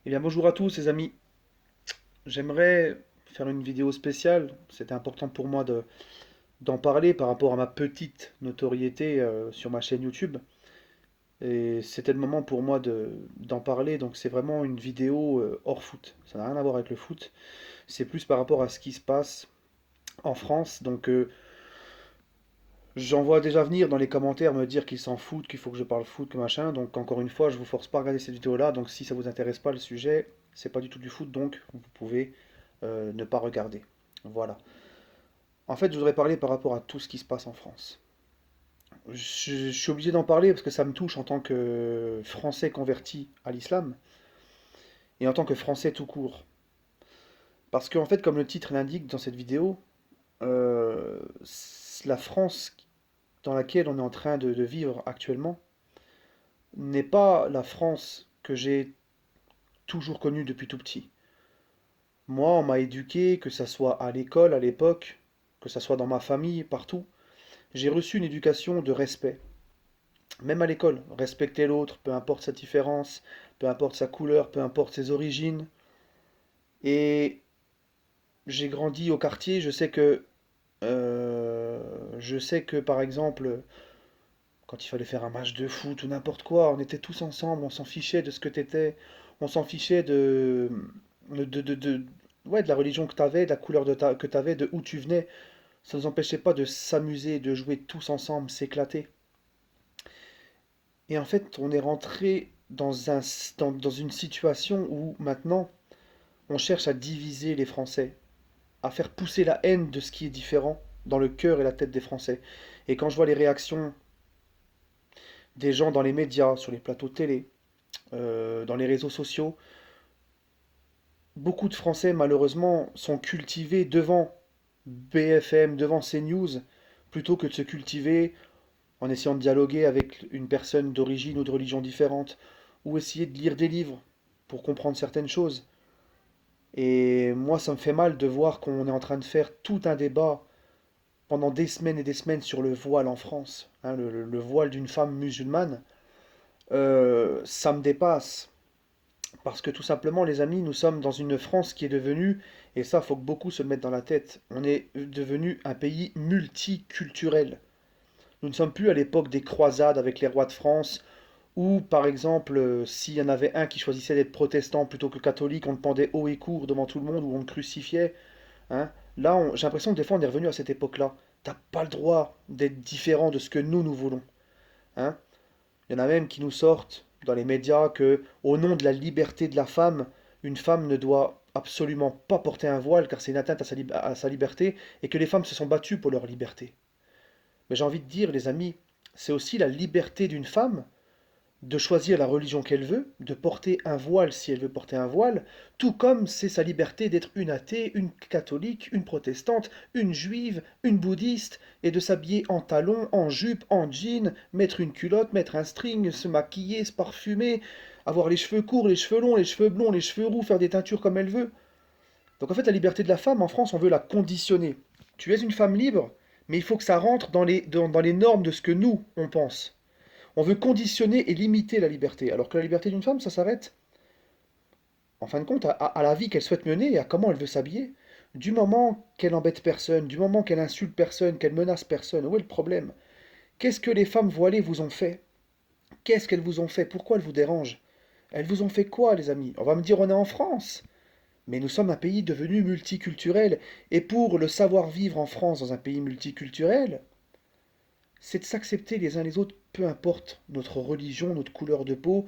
Eh bien, bonjour à tous, les amis. J'aimerais faire une vidéo spéciale. C'était important pour moi d'en parler par rapport à ma petite notoriété sur ma chaîne YouTube. Et c'était le moment pour moi d'en parler. Donc, c'est vraiment une vidéo hors foot. Ça n'a rien à voir avec le foot. C'est plus par rapport à ce qui se passe en France. Donc, j'en vois déjà venir dans les commentaires me dire qu'ils s'en foutent, qu'il faut que je parle foot, que machin. Donc, encore une fois, je vous force pas à regarder cette vidéo-là. Donc, si ça vous intéresse pas le sujet, c'est pas du tout du foot. Donc, vous pouvez ne pas regarder. Voilà. En fait, je voudrais parler par rapport à tout ce qui se passe en France. Je suis obligé d'en parler parce que ça me touche en tant que Français converti à l'islam et en tant que Français tout court. Parce qu'en fait, comme le titre l'indique dans cette vidéo, la France dans laquelle on est en train de vivre actuellement n'est pas la France que j'ai toujours connue depuis tout petit. Moi, on m'a éduqué, que ça soit à l'école à l'époque, que ça soit dans ma famille, partout. J'ai reçu une éducation de respect. Même à l'école, respecter l'autre, peu importe sa différence, peu importe sa couleur, peu importe ses origines. Et j'ai grandi au quartier, je sais que par exemple, quand il fallait faire un match de foot ou n'importe quoi, on était tous ensemble, on s'en fichait de ce que t'étais, on s'en fichait ouais, de la religion que t'avais, de la couleur que t'avais, de où tu venais. Ça ne nous empêchait pas de s'amuser, de jouer tous ensemble, s'éclater. Et en fait, on est rentré dans une situation où maintenant, on cherche à diviser les Français, à faire pousser la haine de ce qui est différent dans le cœur et la tête des Français. Et quand je vois les réactions des gens dans les médias, sur les plateaux de télé, dans les réseaux sociaux, beaucoup de Français, malheureusement, sont cultivés devant BFM, devant CNews, plutôt que de se cultiver en essayant de dialoguer avec une personne d'origine ou de religion différente, ou essayer de lire des livres pour comprendre certaines choses. Et moi, ça me fait mal de voir qu'on est en train de faire tout un débat pendant des semaines et des semaines sur le voile en France, hein, le voile d'une femme musulmane. Ça me dépasse. Parce que tout simplement, les amis, nous sommes dans une France qui est devenue, et ça, faut que beaucoup se le mettent dans la tête, on est devenu un pays multiculturel. Nous ne sommes plus à l'époque des croisades avec les rois de France, où, par exemple, s'il y en avait un qui choisissait d'être protestant plutôt que catholique, on le pendait haut et court devant tout le monde, ou on le crucifiait. Hein. Là, j'ai l'impression que des fois, on est revenu à cette époque-là. T'as pas le droit d'être différent de ce que nous voulons. Hein. Il y en a même qui nous sortent dans les médias que, au nom de la liberté de la femme, une femme ne doit absolument pas porter un voile car c'est une atteinte à sa liberté et que les femmes se sont battues pour leur liberté. Mais j'ai envie de dire, les amis, c'est aussi la liberté d'une femme de choisir la religion qu'elle veut, de porter un voile si elle veut porter un voile, tout comme c'est sa liberté d'être une athée, une catholique, une protestante, une juive, une bouddhiste, et de s'habiller en talons, en jupe, en jean, mettre une culotte, mettre un string, se maquiller, se parfumer, avoir les cheveux courts, les cheveux longs, les cheveux blonds, les cheveux roux, faire des teintures comme elle veut. Donc en fait, la liberté de la femme, en France, on veut la conditionner. Tu es une femme libre, mais il faut que ça rentre dans les normes de ce que nous, on pense. On veut conditionner et limiter la liberté, alors que la liberté d'une femme, ça s'arrête, en fin de compte, à la vie qu'elle souhaite mener et à comment elle veut s'habiller. Du moment qu'elle embête personne, du moment qu'elle insulte personne, qu'elle menace personne, où est le problème? Qu'est-ce que les femmes voilées vous ont fait? Qu'est-ce qu'elles vous ont fait? Pourquoi elles vous dérangent? Elles vous ont fait quoi, les amis? On va me dire, on est en France. Mais nous sommes un pays devenu multiculturel. Et pour le savoir-vivre en France dans un pays multiculturel, c'est de s'accepter les uns les autres, peu importe notre religion, notre couleur de peau,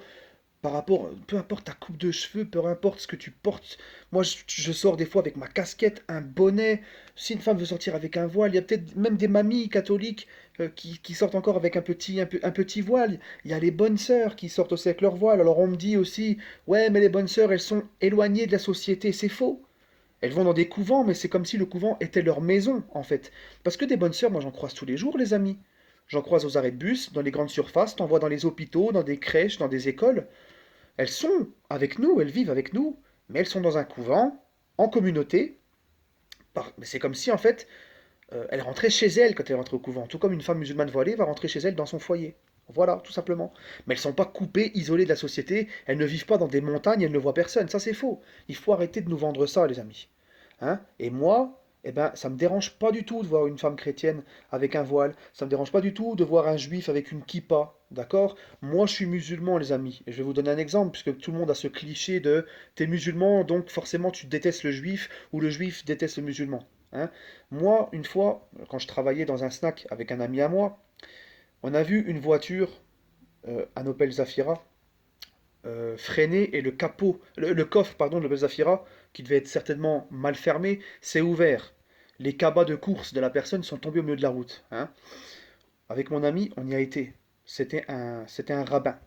par rapport, peu importe ta coupe de cheveux, peu importe ce que tu portes. Moi, je sors des fois avec ma casquette, un bonnet. Si une femme veut sortir avec un voile, il y a peut-être même des mamies catholiques qui sortent encore avec un petit voile. Il y a les bonnes sœurs qui sortent aussi avec leur voile. Alors on me dit aussi, ouais, mais les bonnes sœurs, elles sont éloignées de la société. C'est faux. Elles vont dans des couvents, mais c'est comme si le couvent était leur maison, en fait. Parce que des bonnes sœurs, moi j'en croise tous les jours, les amis. J'en croise aux arrêts de bus, dans les grandes surfaces, t'en vois dans les hôpitaux, dans des crèches, dans des écoles. Elles sont avec nous, elles vivent avec nous, mais elles sont dans un couvent, en communauté. Mais c'est comme si, en fait, elles rentraient chez elles quand elles rentraient au couvent. Tout comme une femme musulmane voilée va rentrer chez elle dans son foyer. Voilà, tout simplement. Mais elles ne sont pas coupées, isolées de la société, elles ne vivent pas dans des montagnes, elles ne voient personne. Ça, c'est faux. Il faut arrêter de nous vendre ça, les amis. Hein? Et moi, eh ben, ça me dérange pas du tout de voir une femme chrétienne avec un voile. Ça me dérange pas du tout de voir un juif avec une kippa. D'accord? Moi, je suis musulman, les amis. Et je vais vous donner un exemple, puisque tout le monde a ce cliché de t'es musulman, donc forcément tu détestes le juif, ou le juif déteste le musulman. Hein? Moi, une fois, quand je travaillais dans un snack avec un ami à moi, on a vu une voiture, un Opel Zafira, freiner et le coffre pardon, de l'Opel Zafira, qui devait être certainement mal fermé, s'est ouvert. Les cabas de course de la personne sont tombés au milieu de la route. Hein. Avec mon ami, on y a été. C'était un rabbin.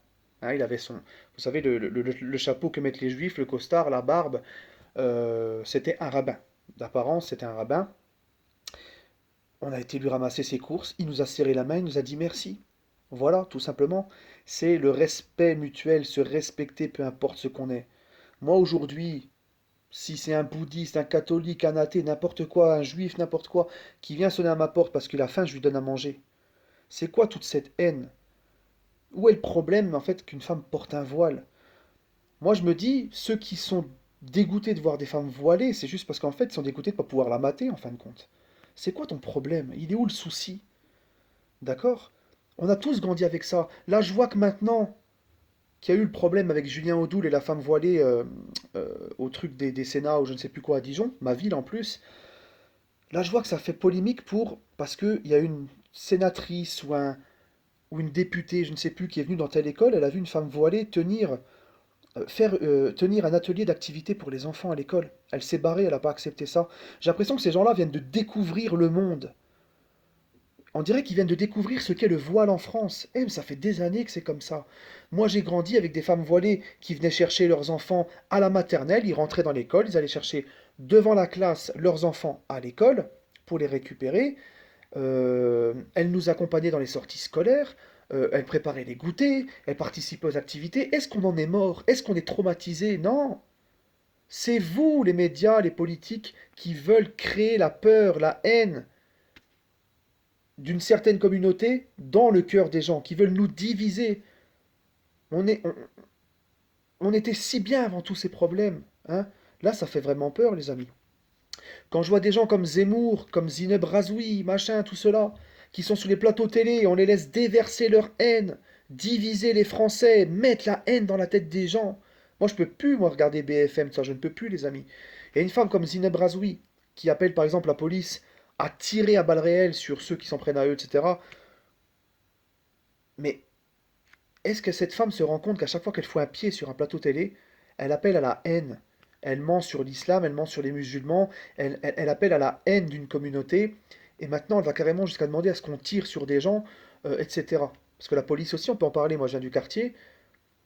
Hein, il avait son, vous savez, le chapeau que mettent les juifs, le costard, la barbe. C'était un rabbin. D'apparence, c'était un rabbin. On a été lui ramasser ses courses. Il nous a serré la main, il nous a dit merci. Voilà, tout simplement. C'est le respect mutuel, se respecter, peu importe ce qu'on est. Moi, aujourd'hui, si c'est un bouddhiste, un catholique, un athée, n'importe quoi, un juif, n'importe quoi, qui vient sonner à ma porte parce qu'il a faim, je lui donne à manger. C'est quoi toute cette haine? Où est le problème, en fait, qu'une femme porte un voile? Moi, je me dis, ceux qui sont dégoûtés de voir des femmes voilées, c'est juste parce qu'en fait, ils sont dégoûtés de ne pas pouvoir la mater, en fin de compte. C'est quoi ton problème? Il est où le souci? D'accord? On a tous grandi avec ça. Là, je vois que maintenant qu'il y a eu le problème avec Julien Audoul et la femme voilée au truc des Sénats ou je ne sais plus quoi à Dijon, ma ville en plus, là, je vois que ça fait polémique parce qu'il y a une sénatrice ou une députée, je ne sais plus, qui est venue dans telle école, elle a vu une femme voilée tenir un atelier d'activité pour les enfants à l'école. Elle s'est barrée, elle n'a pas accepté ça. J'ai l'impression que ces gens-là viennent de découvrir le monde. On dirait qu'ils viennent de découvrir ce qu'est le voile en France. Eh, mais ça fait des années que c'est comme ça. Moi, j'ai grandi avec des femmes voilées qui venaient chercher leurs enfants à la maternelle. Ils rentraient dans l'école, ils allaient chercher devant la classe leurs enfants à l'école pour les récupérer. Elles nous accompagnaient dans les sorties scolaires. Elles préparaient les goûters. Elles participaient aux activités. Est-ce qu'on en est mort? Est-ce qu'on est traumatisé? Non. C'est vous, les médias, les politiques, qui veulent créer la peur, la haine d'une certaine communauté dans le cœur des gens, qui veulent nous diviser. On, est, on, on était si bien avant tous ces problèmes. Hein. Là, ça fait vraiment peur, les amis. Quand je vois des gens comme Zemmour, comme Zineb Razoui, machin, tout cela, qui sont sur les plateaux télé et on les laisse déverser leur haine, diviser les Français, mettre la haine dans la tête des gens. Moi, je peux plus, moi, regarder BFM, ça, je ne peux plus, les amis. Et une femme comme Zineb Razoui, qui appelle par exemple la police à tirer à balles réelles sur ceux qui s'en prennent à eux, etc. Mais est-ce que cette femme se rend compte qu'à chaque fois qu'elle fout un pied sur un plateau télé, elle appelle à la haine? Elle ment sur l'islam, elle ment sur les musulmans, elle appelle à la haine d'une communauté, et maintenant elle va carrément jusqu'à demander à ce qu'on tire sur des gens, etc. Parce que la police aussi, on peut en parler, moi je viens du quartier,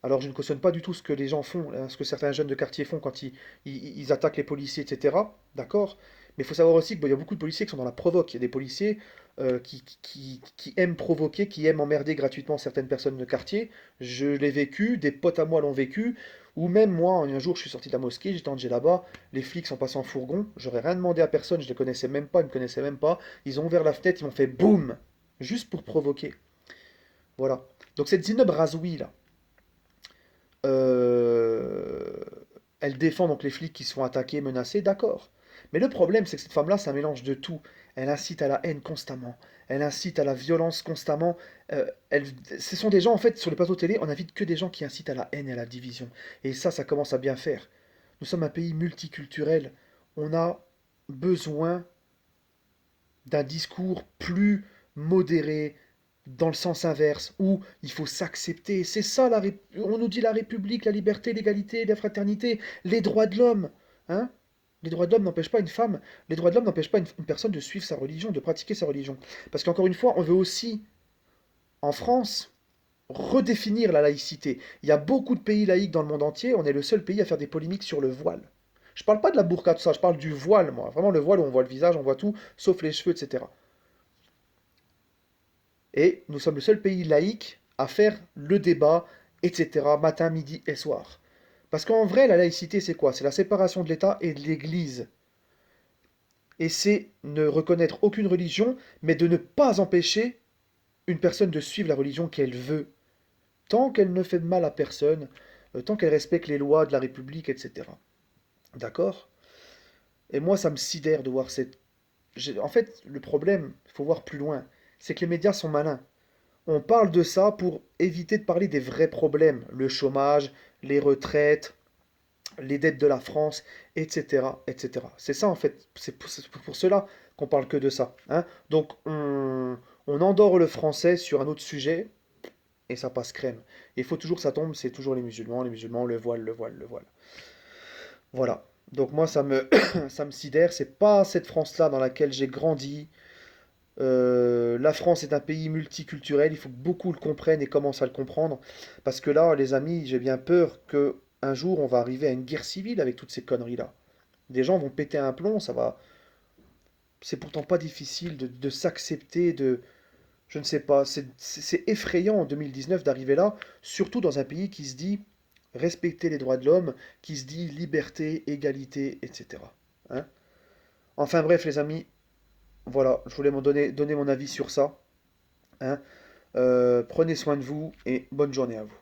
alors je ne cautionne pas du tout ce que les gens font, hein, ce que certains jeunes de quartier font quand ils attaquent les policiers, etc. D'accord? Mais il faut savoir aussi qu'il y a beaucoup de policiers qui sont dans la provoque. Il y a des policiers qui aiment provoquer, qui aiment emmerder gratuitement certaines personnes de quartier. Je l'ai vécu, des potes à moi l'ont vécu, ou même moi, un jour je suis sorti de la mosquée, j'étais en là-bas, les flics sont passés en fourgon, j'aurais rien demandé à personne, je les connaissais même pas, ils me connaissaient même pas. Ils ont ouvert la fenêtre, ils m'ont fait boum, juste pour provoquer. Voilà. Donc cette Zineb Razoui là, euh, elle défend donc les flics qui se font attaquer, menacés, d'accord. Mais le problème, c'est que cette femme-là, c'est un mélange de tout. Elle incite à la haine constamment. Elle incite à la violence constamment. Ce sont des gens, en fait, sur les plateaux télé, on invite que des gens qui incitent à la haine et à la division. Et ça commence à bien faire. Nous sommes un pays multiculturel. On a besoin d'un discours plus modéré, dans le sens inverse, où il faut s'accepter. C'est ça, on nous dit la République, la liberté, l'égalité, la fraternité, les droits de l'homme. Hein. Les droits de l'homme n'empêchent pas une femme, les droits de l'homme n'empêchent pas une personne de suivre sa religion, de pratiquer sa religion. Parce qu'encore une fois, on veut aussi, en France, redéfinir la laïcité. Il y a beaucoup de pays laïques dans le monde entier, on est le seul pays à faire des polémiques sur le voile. Je parle pas de la burqa, tout ça, je parle du voile, moi. Vraiment le voile où on voit le visage, on voit tout, sauf les cheveux, etc. Et nous sommes le seul pays laïque à faire le débat, etc., matin, midi et soir. Parce qu'en vrai, la laïcité, c'est quoi? C'est la séparation de l'État et de l'Église. Et c'est ne reconnaître aucune religion, mais de ne pas empêcher une personne de suivre la religion qu'elle veut, tant qu'elle ne fait de mal à personne, tant qu'elle respecte les lois de la République, etc. D'accord? Et moi, ça me sidère de voir cette... En fait, le problème, il faut voir plus loin, c'est que les médias sont malins. On parle de ça pour éviter de parler des vrais problèmes, le chômage, les retraites, les dettes de la France, etc., etc. C'est ça en fait, c'est pour cela qu'on parle que de ça, hein. Donc on endort le français sur un autre sujet et ça passe crème. Il faut toujours que ça tombe, c'est toujours les musulmans, le voile, le voile, le voile. Voilà. Donc moi ça me sidère, c'est pas cette France-là dans laquelle j'ai grandi. La France est un pays multiculturel, il faut que beaucoup le comprennent et commencent à le comprendre. Parce que là, les amis, j'ai bien peur que un jour on va arriver à une guerre civile avec toutes ces conneries-là. Des gens vont péter un plomb, ça va. C'est pourtant pas difficile de s'accepter, de. Je ne sais pas, c'est effrayant en 2019 d'arriver là, surtout dans un pays qui se dit respecter les droits de l'homme, qui se dit liberté, égalité, etc. Hein. Enfin bref, les amis, voilà, je voulais donner mon avis sur ça. Hein. Prenez soin de vous et bonne journée à vous.